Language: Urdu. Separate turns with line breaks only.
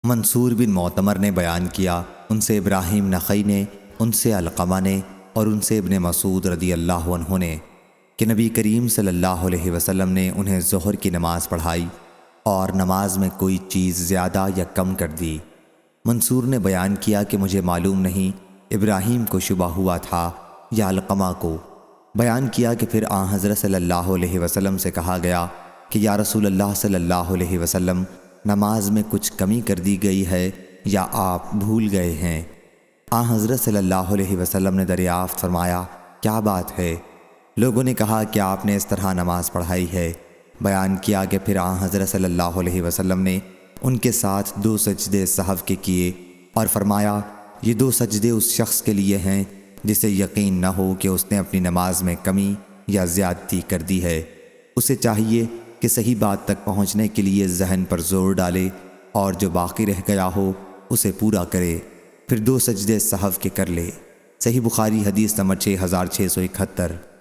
منصور بن معتمر نے بیان کیا، ان سے ابراہیم نخعی نے، ان سے علقمہ نے، اور ان سے ابن مسعود رضی اللہ عنہ نے کہ نبی کریم صلی اللہ علیہ وسلم نے انہیں ظہر کی نماز پڑھائی اور نماز میں کوئی چیز زیادہ یا کم کر دی۔ منصور نے بیان کیا کہ مجھے معلوم نہیں ابراہیم کو شبہ ہوا تھا یا علقمہ کو۔ بیان کیا کہ پھر آن حضرت صلی اللہ علیہ وسلم سے کہا گیا کہ یا رسول اللہ صلی اللہ علیہ وسلم، نماز میں کچھ کمی کر دی گئی ہے یا آپ بھول گئے ہیں؟ آن حضرت صلی اللہ علیہ وسلم نے دریافت فرمایا، کیا بات ہے؟ لوگوں نے کہا کہ آپ نے اس طرح نماز پڑھائی ہے۔ بیان کیا کہ پھر آن حضرت صلی اللہ علیہ وسلم نے ان کے ساتھ 2 سجدے سہو کے کیے اور فرمایا، یہ 2 سجدے اس شخص کے لیے ہیں جسے یقین نہ ہو کہ اس نے اپنی نماز میں کمی یا زیادتی کر دی ہے۔ اسے چاہیے کہ صحیح بات تک پہنچنے کے لیے ذہن پر زور ڈالے اور جو باقی رہ گیا ہو اسے پورا کرے، پھر 2 سجدے سہو کے کر لے۔ صحیح بخاری حدیث نمبر 6671۔